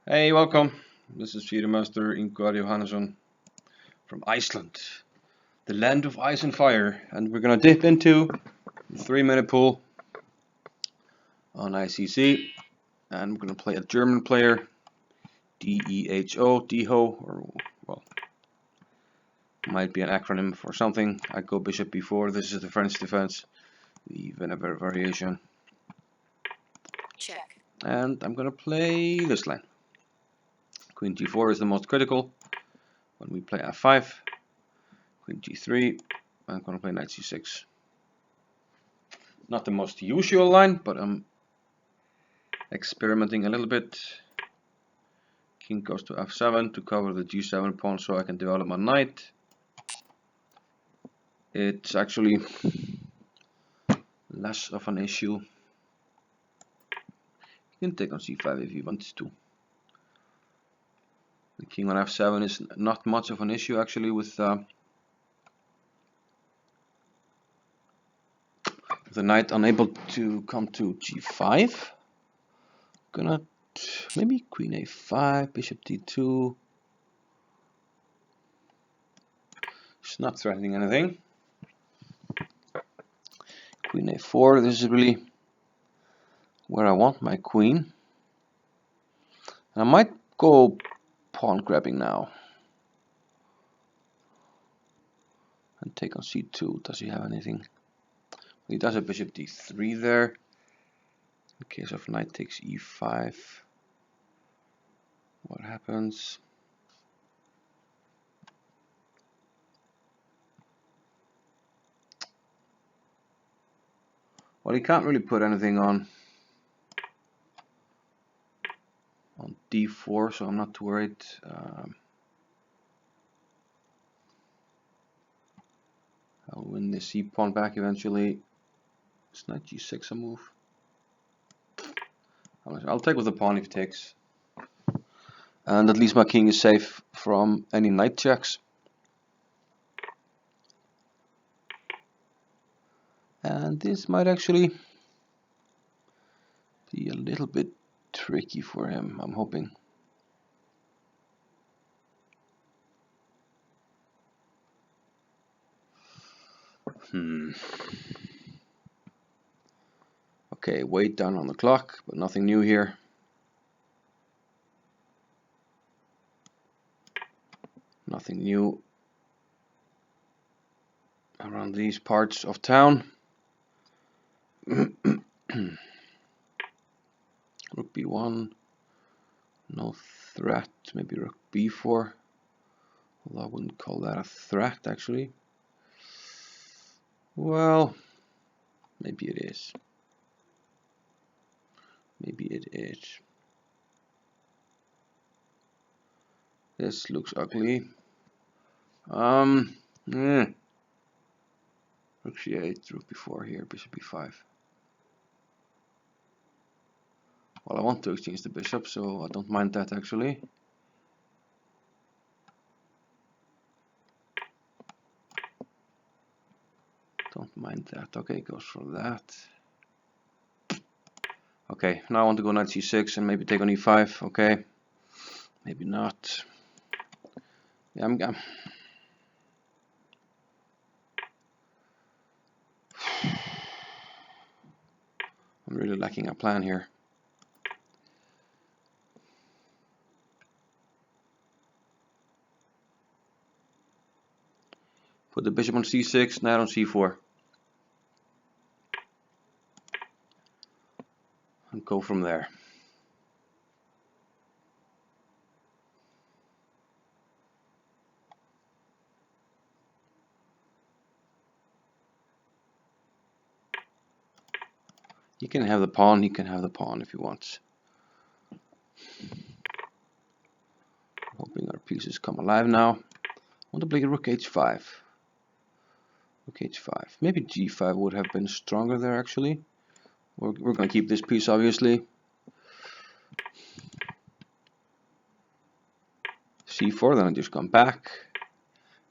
Hey, welcome. This is Master Ingvar Johannesson from Iceland, the land of ice and fire, and we're gonna dip into the 3-minute pool on ICC, and we're gonna play a German player, Deho, or well, might be an acronym for something. I go bishop b4. This is the French defense, the Whenever variation. Check. And I'm gonna play this line. Queen g4 is the most critical. When we play f5, Queen g3, I'm gonna play knight c6. Not the most usual line, but I'm experimenting a little bit. King goes to f7 to cover the g7 pawn so I can develop my knight. It's actually less of an issue. You can take on c5 if you want to. The king on f7 is not much of an issue actually with the knight unable to come to g5. Gonna maybe queen a5, bishop d2. It's not threatening anything. Queen a4, this is really where I want my queen. And I might go pawn grabbing now. And take on c2. Does he have anything? He does a bishop d3 there. In case of knight takes e5. What happens? Well, he can't really put anything on d4, so I'm not too worried. I'll win the c pawn back eventually. It's knight g6 a move. I'll take with the pawn if he takes. And at least my king is safe from any knight checks. And this might actually be a little bit tricky for him, I'm hoping. Okay, wait down on the clock, but nothing new here. Nothing new around these parts of town. Rook b1, no threat. Maybe rook b4, although I wouldn't call that a threat actually. Well, maybe it is. Maybe it is. This looks ugly. Rook c8, rook b4 here, bishop b5. Well, I want to exchange the bishop, so I don't mind that actually. Don't mind that. Okay, goes for that. Okay, now I want to go knight c6 and maybe take on e5. Okay, maybe not. Yeah, I'm really lacking a plan here. Put the bishop on c6, knight on c4. And go from there. He can have the pawn, he can have the pawn if he wants. Hoping our pieces come alive now. I want to play rook h5. Rook h5. Maybe g5 would have been stronger there actually. We're going to keep this piece obviously. c4, then I just come back.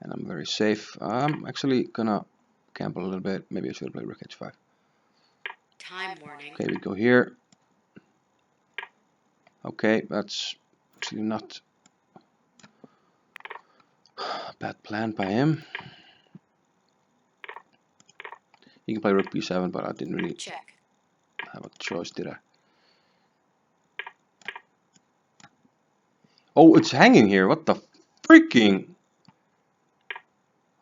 And I'm very safe. I'm actually going to gamble a little bit. Maybe I should play rook h5. Time warning. Okay, we go here. Okay, that's actually not a bad plan by him. He can play rook b7, but I didn't really have a choice, did I? Oh, it's hanging here. What the freaking...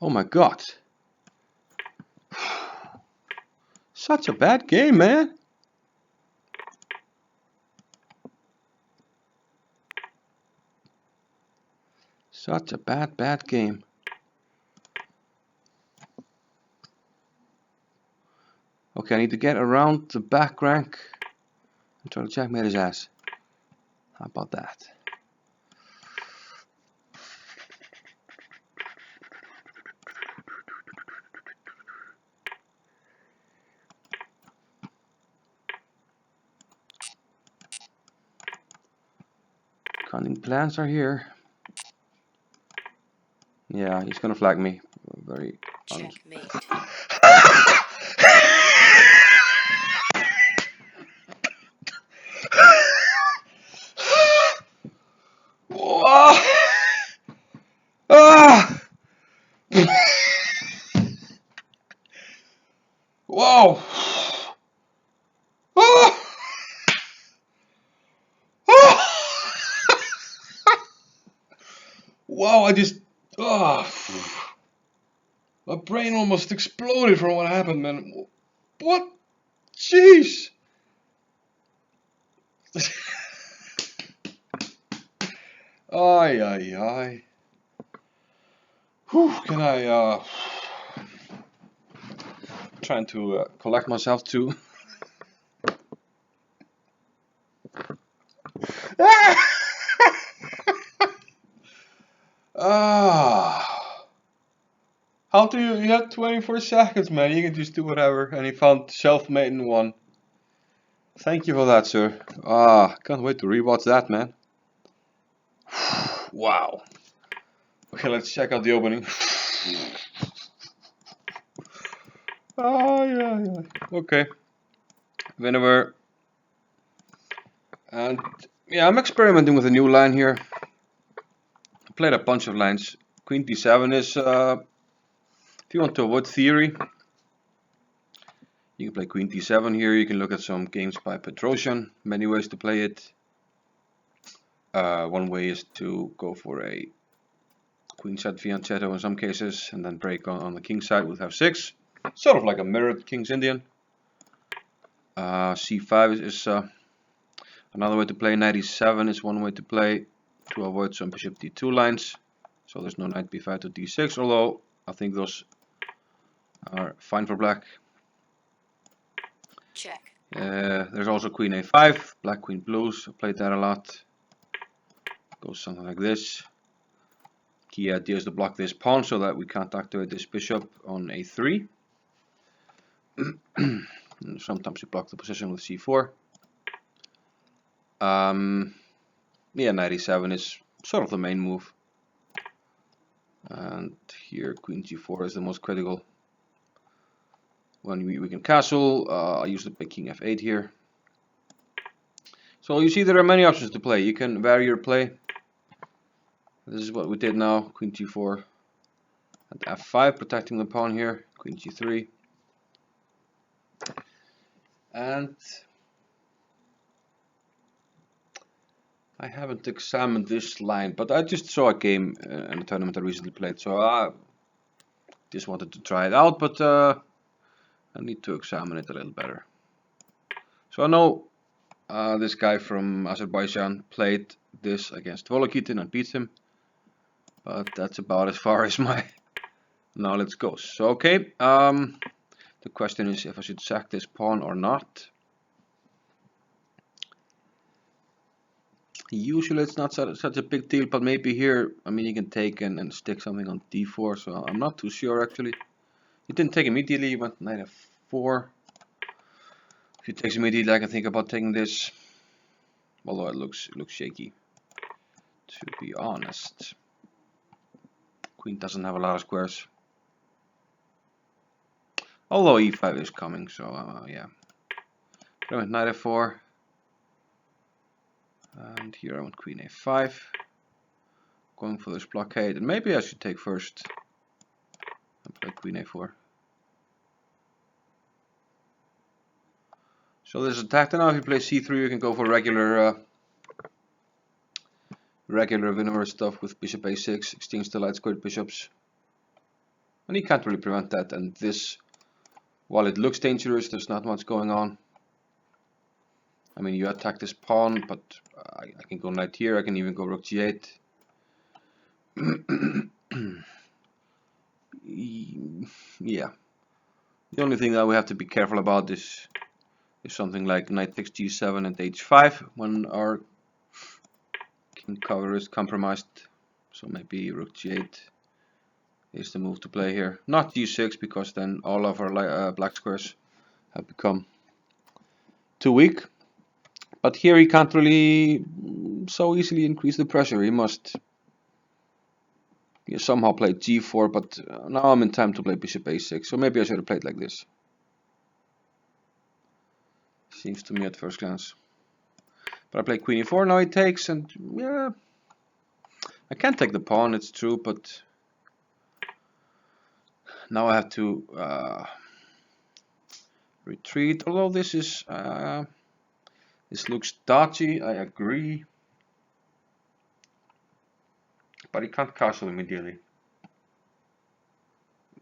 Oh my god. Such a bad game, man. Such a bad game. Okay, I need to get around the back rank and try to checkmate his ass. How about that? Cunning plans are here. Yeah, he's gonna flag me. Very checkmate. Whoa! Wow! I just my brain almost exploded from what happened, man. What? Jeez! Ay ay ay. Whew, can I trying to collect myself too. How do you have 24 seconds, man? You can just do whatever. And he found self-made in one. Thank you for that, sir. Can't wait to rewatch that, man. Wow. Okay, let's check out the opening. Yeah. Okay. Whenever. And yeah, I'm experimenting with a new line here. I played a bunch of lines. Queen d7 is, if you want to avoid theory, you can play Queen d7 here. You can look at some games by Petrosian. Many ways to play it. One way is to go for a queenside fianchetto in some cases, and then break on the king side with f6. Sort of like a mirrored King's Indian. c5 is another way to play. Knight e7 is one way to play to avoid some bishop d2 lines. So there's no knight b5 to d6, although I think those are fine for black. Check. There's also queen a5, black queen blues. I played that a lot. Goes something like this. Key idea is to block this pawn so that we can't activate this bishop on a3. Sometimes you block the position with c4. Yeah, knight e7 is sort of the main move. And here queen g4 is the most critical. When we can castle, I usually play king f8 here. So you see there are many options to play. You can vary your play. This is what we did now. Queen g4 and f5, protecting the pawn here. Queen g3. And I haven't examined this line, but I just saw a game in a tournament I recently played, so I just wanted to try it out, but I need to examine it a little better. So I know this guy from Azerbaijan played this against Volokitin and beat him, but that's about as far as my knowledge goes. So okay, the question is if I should sack this pawn or not. Usually it's not such a big deal, but maybe here, I mean, you can take and stick something on d4, so I'm not too sure actually. He didn't take immediately, he went knight f4. If he takes immediately, I can think about taking this, although it looks shaky, to be honest. Queen doesn't have a lot of squares. Although e5 is coming, so yeah. Knight f4. And here I want queen a5. Going for this blockade, and maybe I should take first and play queen a4. So there's attack. Now if you play c3, you can go for regular vanilla stuff with bishop a6, exchange the light squared bishops. And he can't really prevent that, and this, while it looks dangerous, there's not much going on. I mean, you attack this pawn, but I can go knight here, I can even go rook g8. Yeah. The only thing that we have to be careful about is something like knight takes g7 and h5 when our king cover is compromised. So maybe rook g8 is the move to play here. Not g6, because then all of our black squares have become too weak. But here he can't really so easily increase the pressure. He must somehow play g4, but now I'm in time to play bishop a6. So maybe I should have played like this. Seems to me at first glance. But I play queen e4, now he takes, and yeah, I can take the pawn, it's true, but now I have to retreat. Although this is this looks dodgy, I agree, but he can't castle immediately.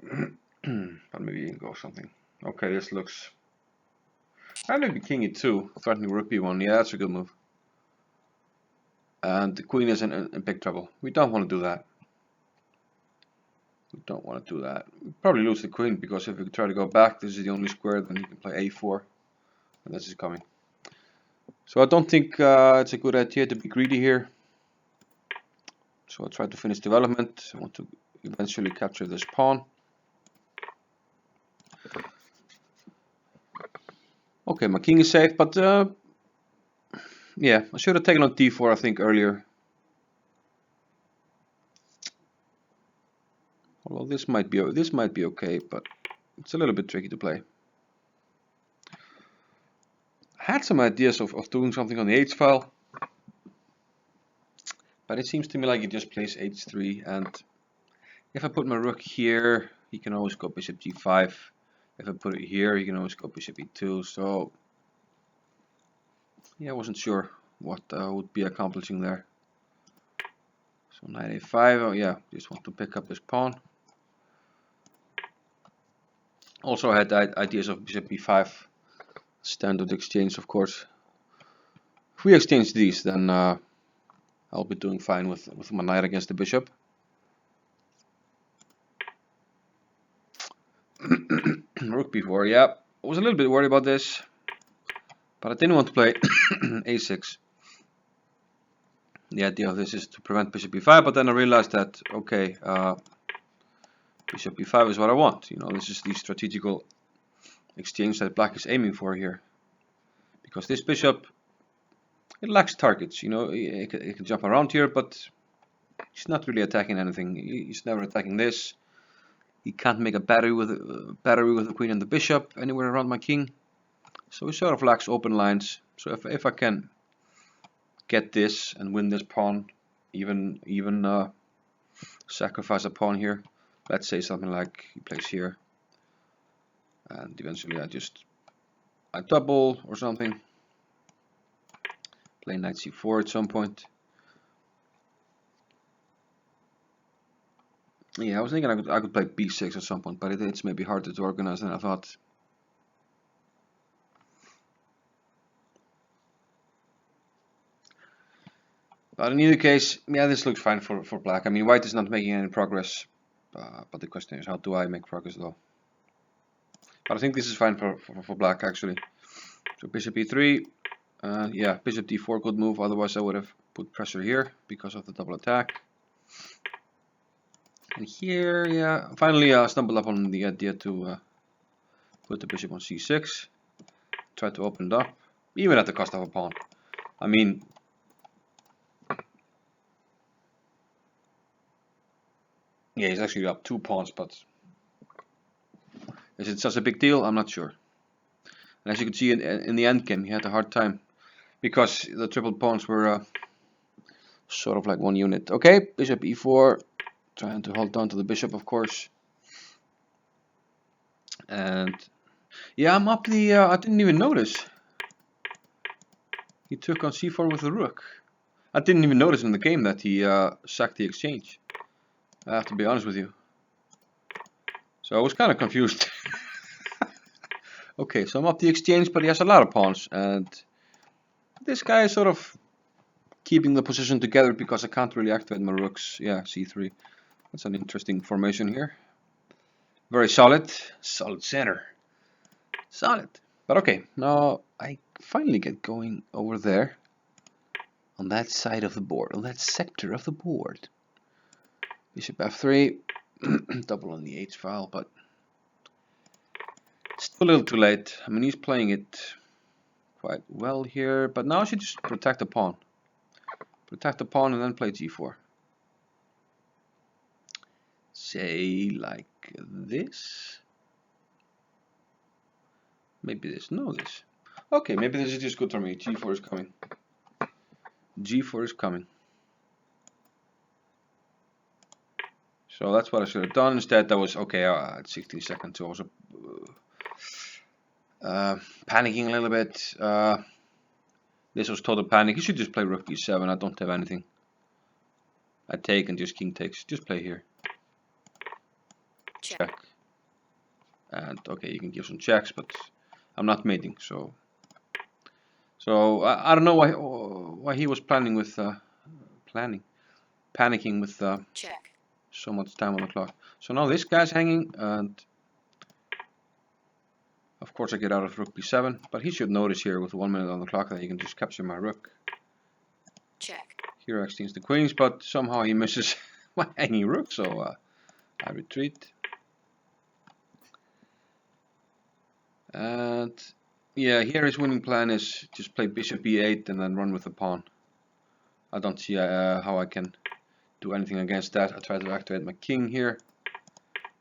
But maybe he can go something. Okay, this looks. And maybe king e2, threatening rook b1. Yeah, that's a good move. And the queen is in big trouble. We don't want to do that. We don't want to do that. We probably lose the queen, because if we try to go back, this is the only square, then he can play a4. And this is coming. So I don't think it's a good idea to be greedy here. So I'll try to finish development. I want to eventually capture this pawn. Okay, my king is safe, but yeah, I should have taken on d4, I think, earlier. Although this might be okay, but it's a little bit tricky to play. I had some ideas of doing something on the h file, but it seems to me like he just plays h3, and if I put my rook here, he can always go bishop g5. If I put it here, he can always go bishop e2. So yeah, I wasn't sure what would be accomplishing there. So knight a5. Oh yeah, just want to pick up this pawn. Also I had ideas of bishop b5, standard exchange, of course. If we exchange these, then I'll be doing fine with my knight against the bishop. Rook b4, yeah. I was a little bit worried about this, but I didn't want to play a6. The idea of this is to prevent bishop b5, but then I realized that, okay, bishop b5 is what I want. You know, this is the strategical exchange that black is aiming for here. Because this bishop, it lacks targets. You know, it can jump around here, but he's not really attacking anything. He's never attacking this. He can't make a battery with the queen and the bishop anywhere around my king. So he sort of lacks open lines. So if I can get this and win this pawn, even sacrifice a pawn here. Let's say something like he plays here, and eventually I double or something. Play knight c4 at some point. Yeah, I was thinking I could play b6 at some point, but it's maybe harder to organize than I thought. But in either case, yeah, this looks fine for black. I mean, white is not making any progress, but the question is, how do I make progress though? But I think this is fine for black, actually. So bishop e3, yeah, bishop d4 good move, otherwise I would have put pressure here because of the double attack. And here, yeah, finally I stumbled upon the idea to put the bishop on c6, try to open it up, even at the cost of a pawn. I mean, yeah, he's actually up 2 pawns, but is it such a big deal? I'm not sure. And as you can see in the end game, he had a hard time because the triple pawns were sort of like one unit. Okay, bishop e4, trying to hold on to the bishop, of course. And yeah, I'm up the. I didn't even notice. He took on c4 with the rook. I didn't even notice in the game that he sacked the exchange. I have to be honest with you. So I was kind of confused. Okay, so I'm up the exchange, but he has a lot of pawns, and this guy is sort of keeping the position together because I can't really activate my rooks. Yeah, c3. That's an interesting formation here. Very solid. Solid center. Solid. But okay, now I finally get going over there. On that side of the board. On that sector of the board. Bishop f3. Double on the h file, but still a little too late. I mean, he's playing it quite well here, but now I should just protect the pawn. Protect the pawn and then play g4. Say like this. Maybe this. No, this. Okay, maybe this is just good for me. g4 is coming. g4 is coming. So that's what I should have done. Instead, that was okay at 16 seconds. So I was panicking a little bit. This was total panic. You should just play rook b7. I don't have anything. I take and just king takes. Just play here. Check. And okay, you can give some checks, but I'm not mating. So I don't know why he was planning with panicking with check. So much time on the clock. So now this guy's hanging, and of course I get out of rook b7, but he should notice here with 1 minute on the clock that he can just capture my rook. Check. Here I exchange the queens, but somehow he misses my hanging rook, so I retreat. And yeah, here his winning plan is just play bishop e8 and then run with the pawn. I don't see how I can do anything against that. I try to activate my king here,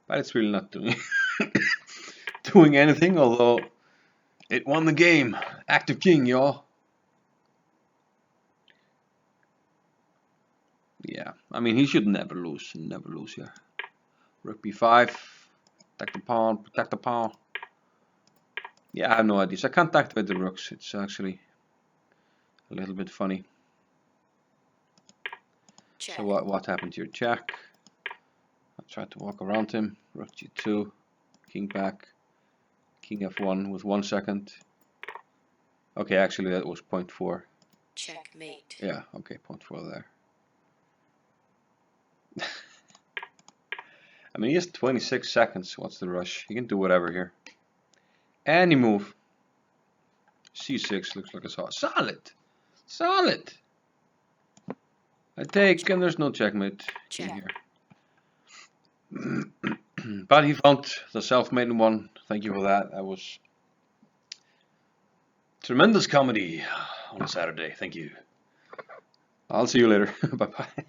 but it's really not doing doing anything, although it won the game. Active king, y'all. Yeah, I mean, he should never lose here. Rook b5, attack the pawn, protect the pawn. Yeah, I have no ideas. I can't activate the rooks. It's actually a little bit funny. Check. So what happened here? Check. I tried to walk around him. Rook g2, king back, king f1 with 1 second. Okay, actually that was 0.4. Checkmate. Yeah, okay, 0.4 there. I mean, he has 26 seconds. What's the rush? He can do whatever here. Any move. c6 looks like a solid. Solid. I take, and there's no checkmate in here. But he found the self-made one. Thank you for that. That was tremendous comedy on a Saturday. Thank you. I'll see you later. Bye-bye.